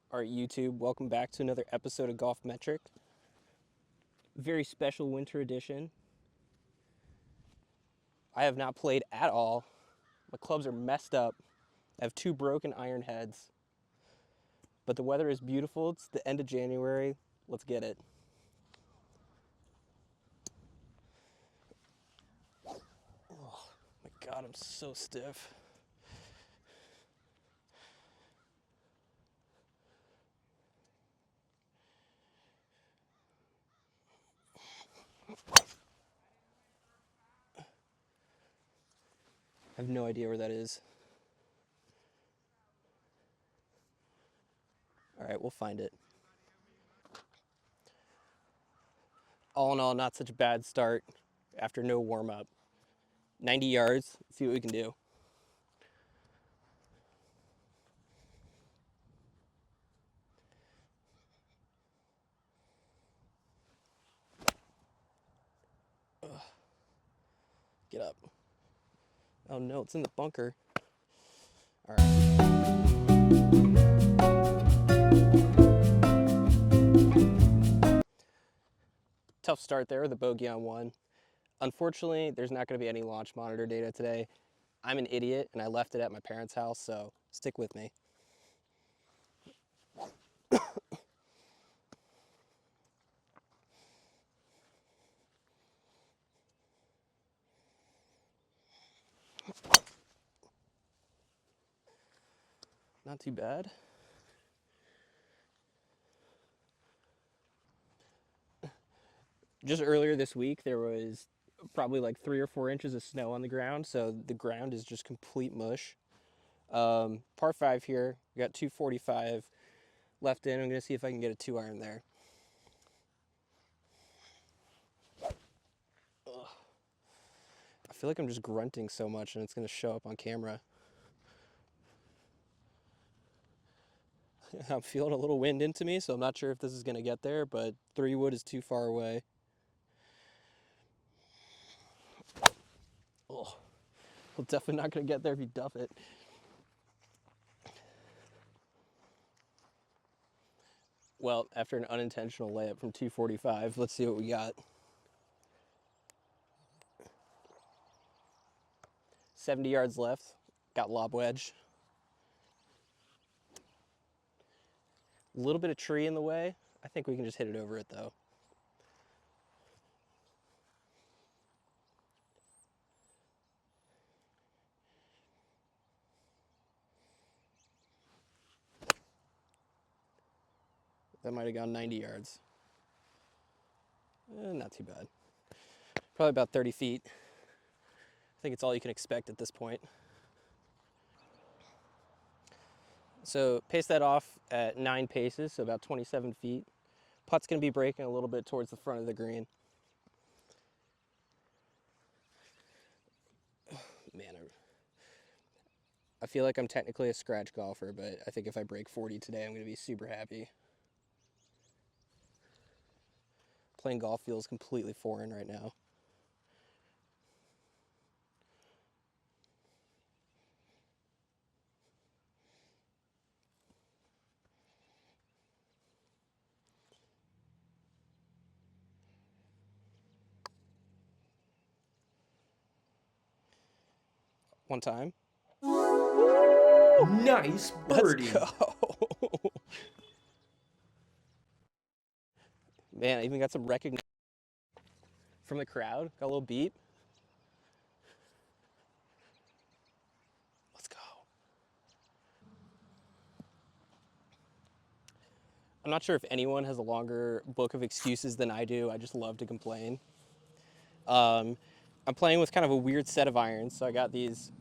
All right, YouTube, welcome back to another episode of Golfmetric. Very special winter edition. I have not played at all. My clubs are messed up. I have 2 broken iron heads. But the weather is beautiful. It's the end of January. Let's get it. Oh my God, I'm so stiff. I have no idea where that is. All right, we'll find it. All in all, not such a bad start after no warm-up. 90 yards, let's see what we can do. Ugh. Get up. Oh no, it's in the bunker. All right. Tough start there with a bogey on 1. Unfortunately, there's not going to be any launch monitor data today. I'm an idiot and I left it at my parents' house, so stick with me. Not too bad. Just earlier this week, there was probably like 3 or 4 inches of snow on the ground, so the ground is just complete mush. Par 5 here, we got 245 left in. I'm going to see if I can get a 2-iron there. Ugh. I feel like I'm just grunting so much and it's going to show up on camera. I'm feeling a little wind into me, so I'm not sure if this is going to get there, but 3 wood is too far away. Oh, well, definitely not going to get there if you duff it. Well, after an unintentional layup from 245, let's see what we got. 70 yards left. Got lob wedge. A little bit of tree in the way. I think we can just hit it over it though. That might have gone 90 yards. Not too bad. Probably about 30 feet. I think it's all you can expect at this point. So pace that off at 9 paces, so about 27 feet. Putt's going to be breaking a little bit towards the front of the green. Man, I feel like I'm technically a scratch golfer, but I think if I break 40 today, I'm going to be super happy. Playing golf feels completely foreign right now. One time. Nice birdie. Let's go. Man, I even got some recognition from the crowd. Got a little beat. Let's go. I'm not sure if anyone has a longer book of excuses than I do. I just love to complain. I'm playing with kind of a weird set of irons. So I got these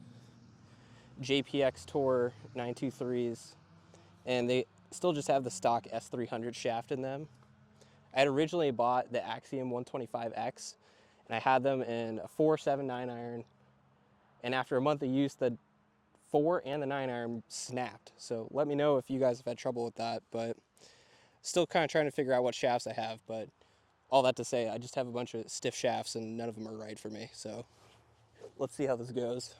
JPX Tour 923s, and they still just have the stock S300 shaft in them. I had originally bought the Axiom 125X, and I had them in a 4.7 9-iron, and after a month of use, the 4 and the 9-iron snapped. So let me know if you guys have had trouble with that, but still kind of trying to figure out what shafts I have. But all that to say, I just have a bunch of stiff shafts and none of them are right for me. So let's see how this goes.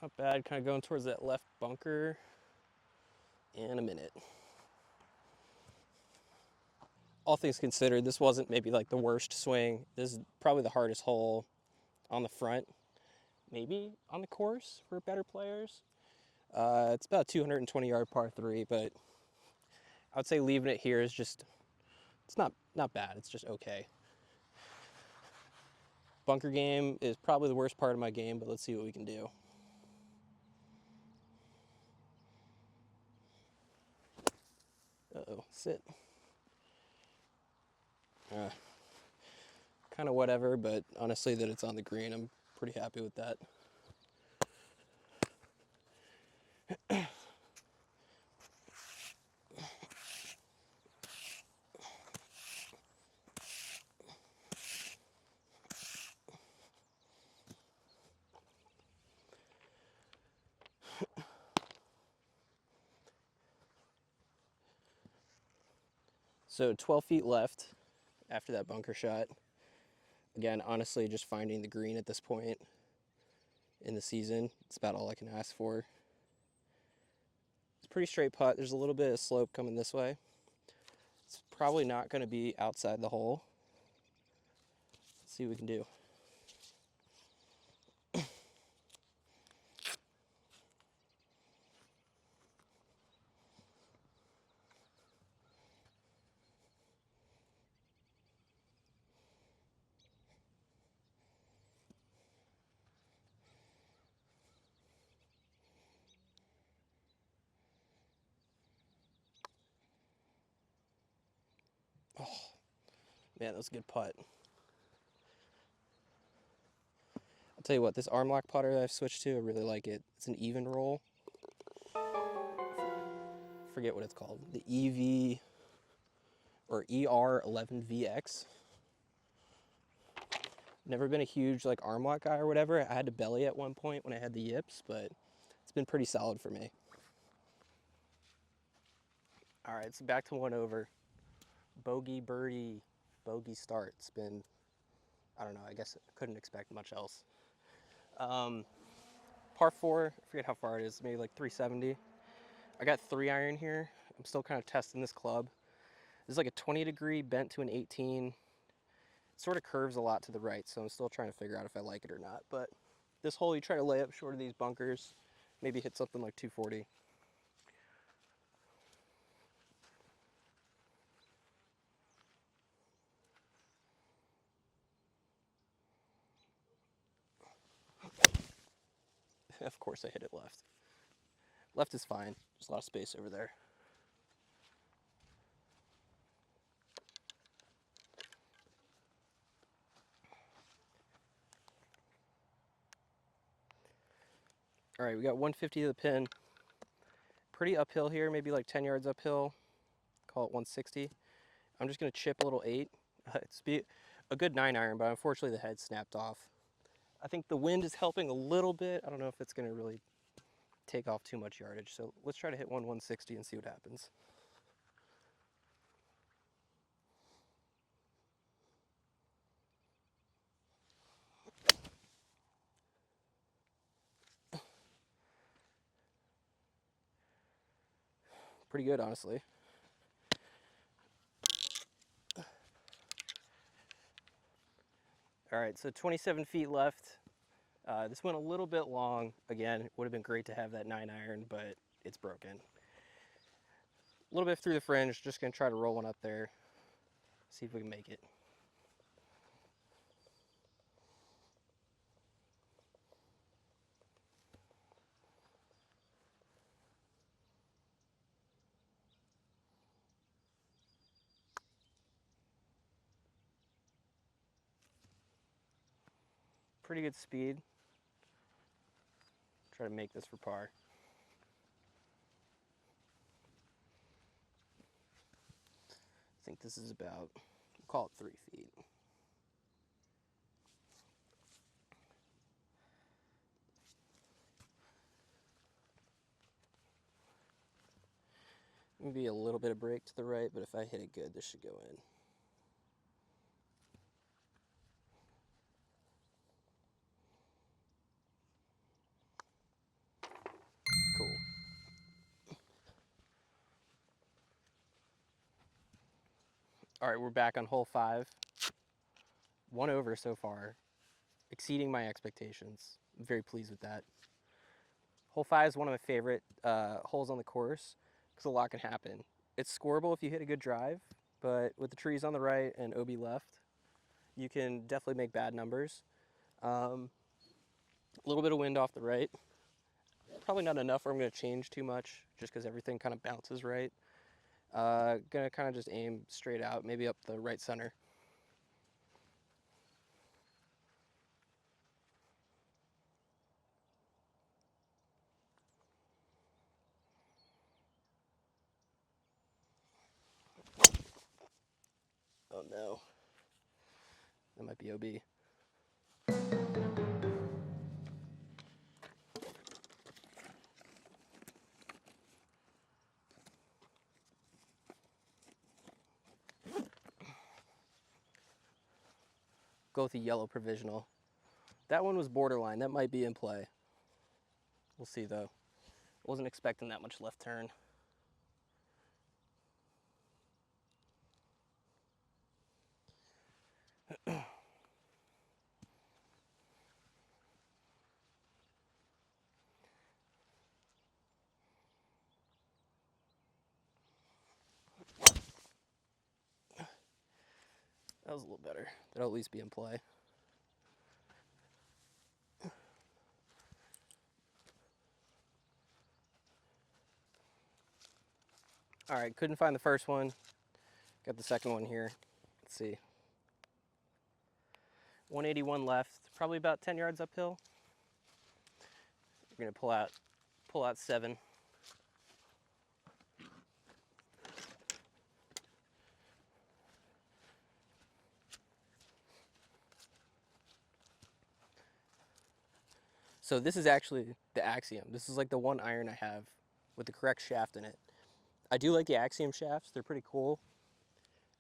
Not bad, kind of going towards that left bunker in a minute. All things considered, this wasn't maybe like the worst swing. This is probably the hardest hole on the front, maybe on the course for better players. It's about a 220 yard par 3, but I would say leaving it here is just, it's not bad, it's just okay. Bunker game is probably the worst part of my game, but let's see what we can do. Uh-oh, sit. Kind of whatever, but honestly that it's on the green, I'm pretty happy with that. So 12 feet left after that bunker shot. Again, honestly, just finding the green at this point in the season, it's about all I can ask for. It's a pretty straight putt. There's a little bit of slope coming this way. It's probably not going to be outside the hole. Let's see what we can do. Oh, man, that was a good putt. I'll tell you what, this arm lock putter that I've switched to, I really like it. It's an even roll. Forget what it's called. The EV or ER11VX. Never been a huge like arm lock guy or whatever. I had to belly at one point when I had the yips, but it's been pretty solid for me. All right, so back to 1 over. Bogey, birdie, bogey start. It's been, I don't know, I guess I couldn't expect much else. Par 4, I forget how far it is, maybe like 370. I got 3-iron here. I'm still kind of testing this club. This is like a 20-degree bent to an 18. It sort of curves a lot to the right, so I'm still trying to figure out if I like it or not. But this hole, you try to lay up short of these bunkers, maybe hit something like 240. Of course I hit it left. Left is fine, just a lot of space over there. All right, we got 150 to the pin. Pretty uphill here, maybe like 10 yards uphill. Call it 160. I'm just gonna chip a little 8. It's a good 9-iron, but unfortunately the head snapped off. I think the wind is helping a little bit. I don't know if it's gonna really take off too much yardage. So let's try to hit 160 and see what happens. Pretty good, honestly. All right, so 27 feet left. This went a little bit long. Again, it would have been great to have that 9-iron, but it's broken. A little bit through the fringe, just gonna try to roll one up there, see if we can make it. Pretty good speed. Try to make this for par. I think this is about, we'll call it 3 feet. Maybe a little bit of break to the right, but if I hit it good, this should go in. All right, we're back on hole 5. 1 over so far, exceeding my expectations. I'm very pleased with that. Hole 5 is one of my favorite holes on the course because a lot can happen. It's scoreable if you hit a good drive, but with the trees on the right and OB left, you can definitely make bad numbers. A little bit of wind off the right. Probably not enough where I'm going to change too much just because everything kind of bounces right. Gonna kind of just aim straight out, maybe up the right center. Oh no, that might be OB. Go with the yellow provisional. That one was borderline. That might be in play. We'll see though. Wasn't expecting that much left turn. That was a little better. That'll at least be in play. All right, couldn't find the first one. Got the second one here. Let's see. 181 left, probably about 10 yards uphill. We're gonna pull out 7. So this is actually the Axiom. This is like the one iron I have with the correct shaft in it. I do like the Axiom shafts. They're pretty cool.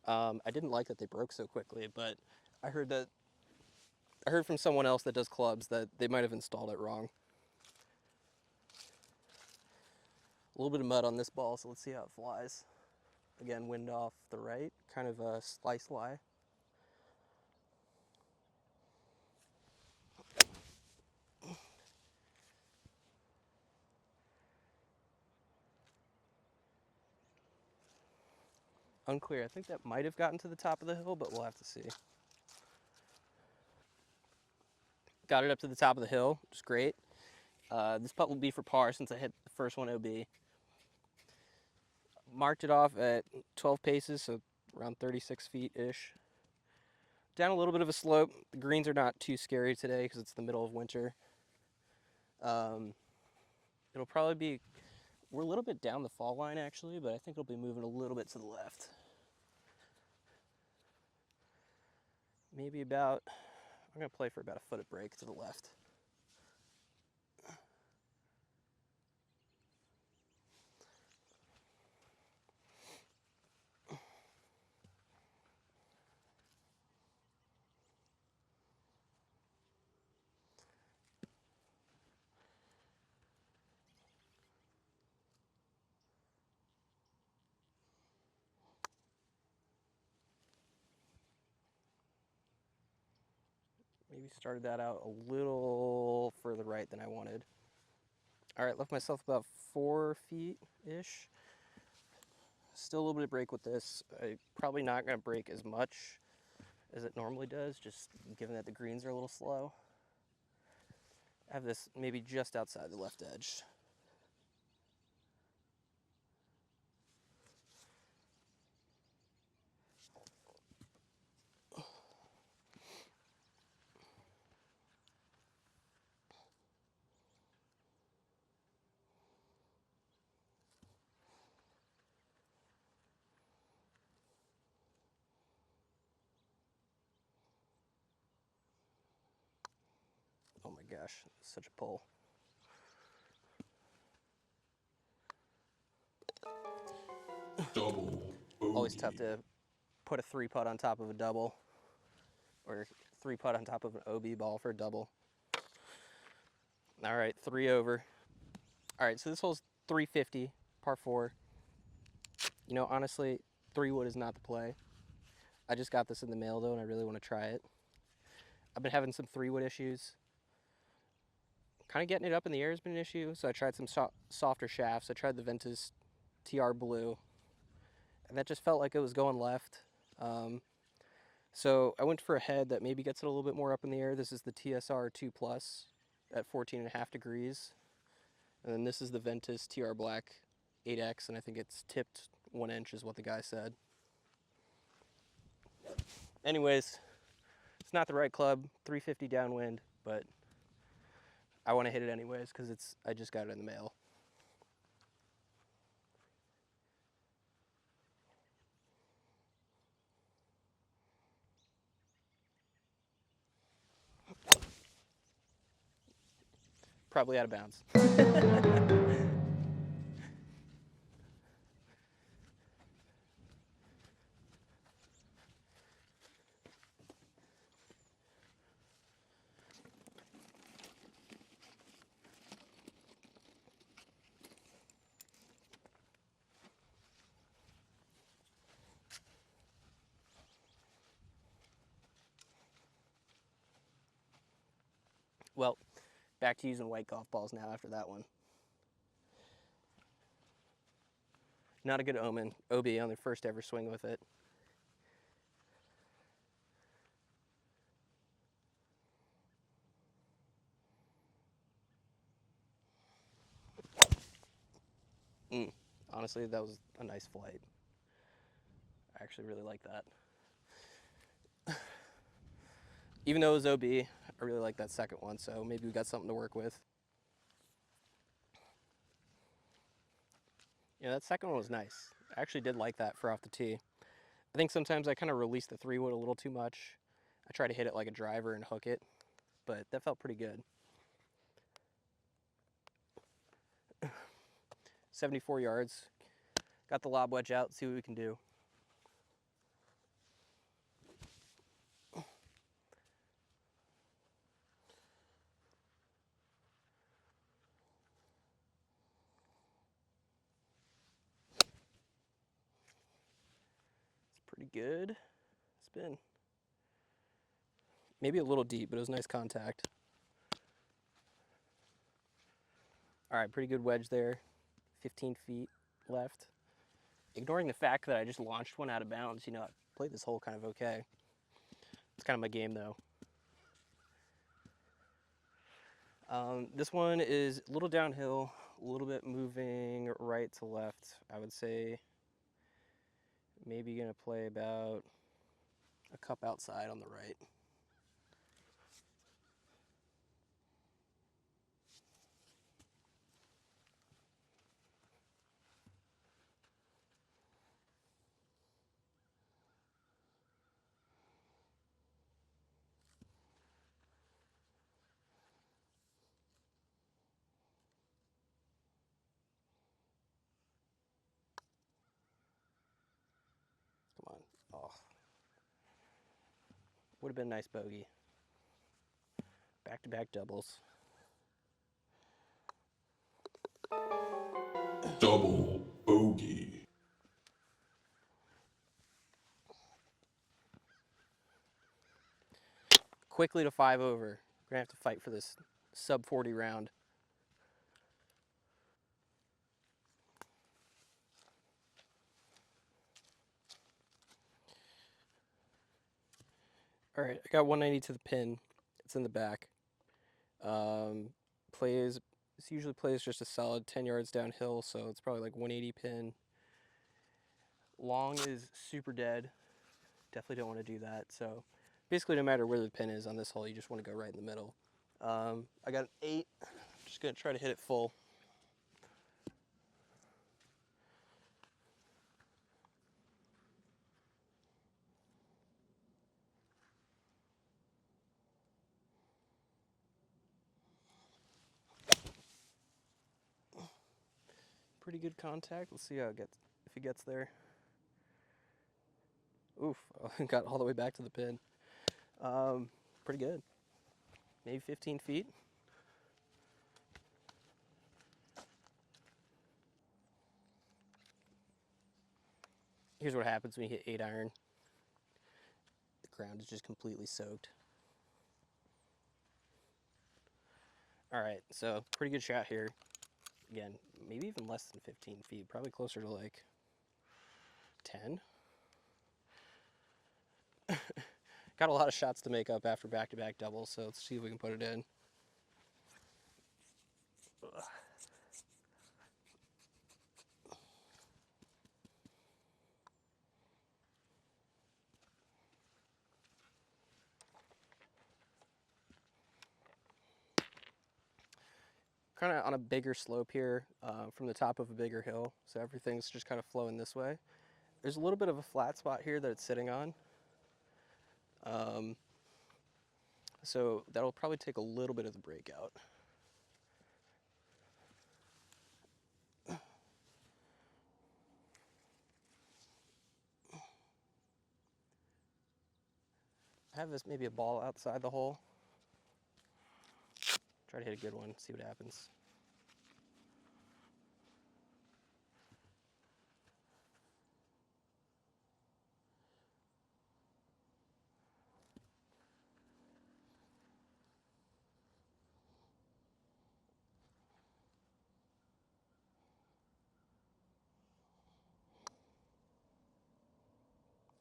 I didn't like that they broke so quickly, but I heard from someone else that does clubs that they might have installed it wrong. A little bit of mud on this ball, so let's see how it flies. Again, wind off the right, kind of a slice lie. Unclear. I think that might have gotten to the top of the hill, but we'll have to see. Got it up to the top of the hill, which is great. This putt will be for par since I hit the first one OB. Marked it off at 12 paces, so around 36 feet-ish. Down a little bit of a slope. The greens are not too scary today because it's the middle of winter. It'll probably be, we're a little bit down the fall line actually, but I think it'll be moving a little bit to the left. Maybe about, I'm gonna play for about a foot of break to the left. Maybe started that out a little further right than I wanted. All right, left myself about 4 feet-ish. Still a little bit of break with this. I'm probably not gonna break as much as it normally does, just given that the greens are a little slow. I have this maybe just outside the left edge. Oh my gosh, such a pull. Double. Always tough to put a 3-putt on top of a double, or 3-putt on top of an OB ball for a double. All right, 3 over. All right, so this hole's 350, par 4. You know, honestly, 3 wood is not the play. I just got this in the mail though, and I really want to try it. I've been having some 3-wood issues. Kind of getting it up in the air has been an issue, so I tried some softer shafts. I tried the Ventus TR Blue, and that just felt like it was going left. So I went for a head that maybe gets it a little bit more up in the air. This is the TSR 2 Plus at 14.5 degrees. And then this is the Ventus TR Black 8X, and I think it's tipped 1 inch is what the guy said. Anyways, it's not the right club, 350 downwind, but I want to hit it anyways because I just got it in the mail. Probably out of bounds. Well, back to using white golf balls now after that one. Not a good omen. OB on their first ever swing with it. Honestly, that was a nice flight. I actually really like that. Even though it was OB, I really like that second one, so maybe we got something to work with. Yeah, that second one was nice. I actually did like that for off the tee. I think sometimes I kind of release the 3-wood a little too much. I try to hit it like a driver and hook it, but that felt pretty good. 74 yards. Got the lob wedge out, see what we can do. It's pretty good. Spin. Maybe a little deep, but it was nice contact. All right, pretty good wedge there. 15 feet left. Ignoring the fact that I just launched one out of bounds, you know, I played this hole kind of okay. It's kind of my game though. This one is a little downhill, a little bit moving right to left. I would say maybe gonna play about a cup outside on the right. Come on. Oh. Would have been a nice bogey. Back-to-back doubles. Double bogey. Quickly to 5 over. We're gonna have to fight for this sub 40 round. All right, I got 190 to the pin. It's in the back. This usually plays just a solid 10 yards downhill, so it's probably like 180 pin. Long is super dead. Definitely don't want to do that. So basically, no matter where the pin is on this hole, you just want to go right in the middle. I got an 8. I'm just gonna try to hit it full. Pretty good contact. Let's see how it gets, if he gets there. Oof, got all the way back to the pin. Pretty good. Maybe 15 feet. Here's what happens when you hit 8 iron. ground is just completely soaked. All right, so pretty good shot here. Again, maybe even less than 15 feet, probably closer to like 10. Got a lot of shots to make up after back-to-back doubles, so let's see if we can put it in. Kind of on a bigger slope here from the top of a bigger hill, so everything's just kind of flowing this way. There's a little bit of a flat spot here that it's sitting on. So that'll probably take a little bit of the breakout. I have this maybe a ball outside the hole. Try to hit a good one, see what happens.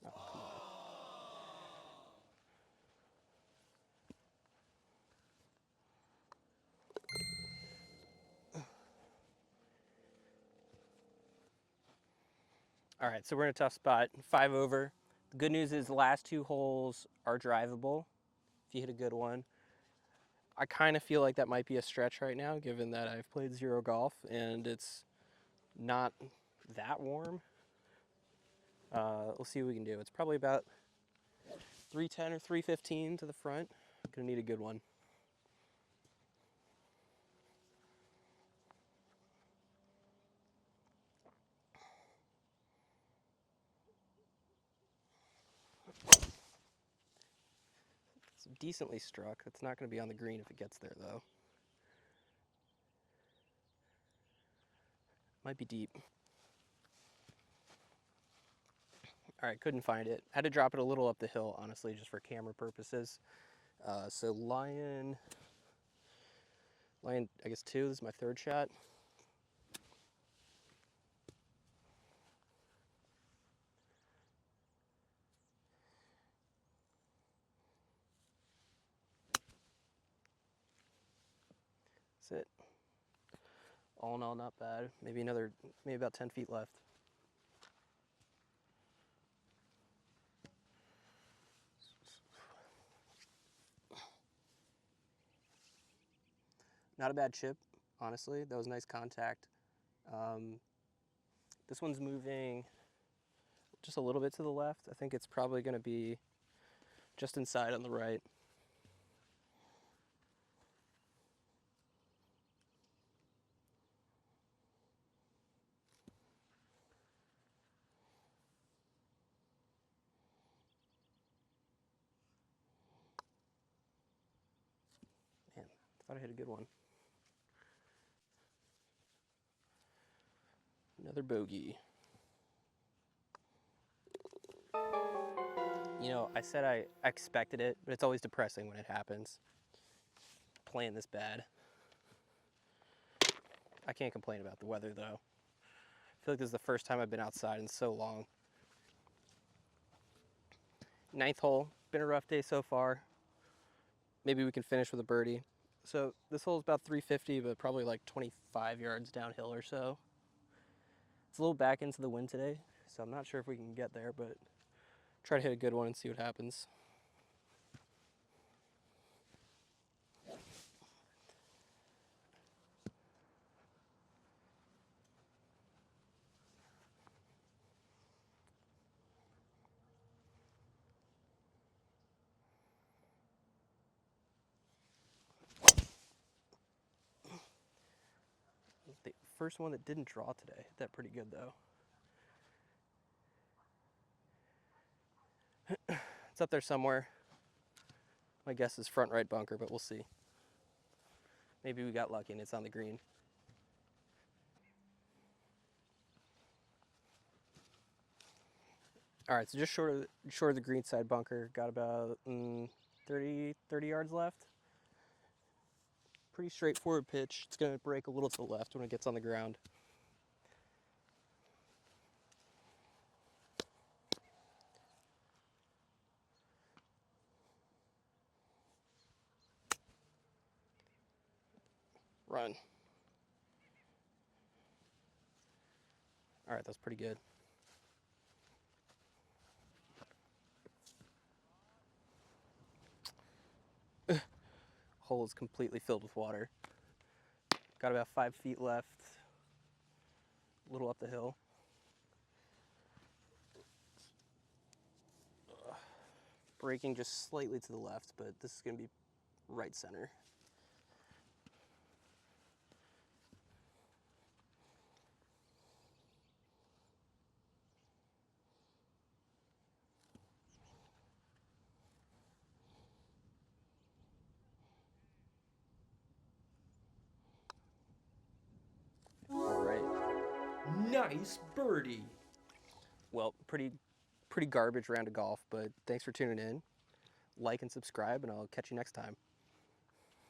Oh, come on. All right, so we're in a tough spot, 5 over. The good news is the last 2 holes are drivable if you hit a good one. I kind of feel like that might be a stretch right now, given that I've played 0 golf and it's not that warm. We'll see what we can do. It's probably about 310 or 315 to the front. Gonna need a good one. It's decently struck. It's not gonna be on the green if it gets there though. Might be deep. All right, couldn't find it. Had to drop it a little up the hill, honestly, just for camera purposes. So Lion, I guess 2, this is my 3rd shot. That's it. All in all, not bad. Maybe about 10 feet left. Not a bad chip, honestly. That was nice contact. This one's moving just a little bit to the left. I think it's probably going to be just inside on the right. Man, I thought I hit a good one. Another bogey. You know, I said I expected it, but it's always depressing when it happens. Playing this bad. I can't complain about the weather though. I feel like this is the first time I've been outside in so long. 9th hole, been a rough day so far. Maybe we can finish with a birdie. So this hole is about 350, but probably like 25 yards downhill or so. It's a little back into the wind today, so I'm not sure if we can get there, but try to hit a good one and see what happens. The first one that didn't draw today. Hit that pretty good though. It's up there somewhere. My guess is front right bunker, but we'll see. Maybe we got lucky and it's on the green. All right, so just short of the green side bunker. Got about 30 yards left. Pretty straightforward pitch. It's going to break a little to the left when it gets on the ground. Run. All right, that's pretty good. Hole is completely filled with water. Got about 5 feet left. A little up the hill. Breaking just slightly to the left, but this is going to be right center. All right. Nice birdie. Well, pretty garbage round of golf, but thanks for tuning in. Like and subscribe, and I'll catch you next time.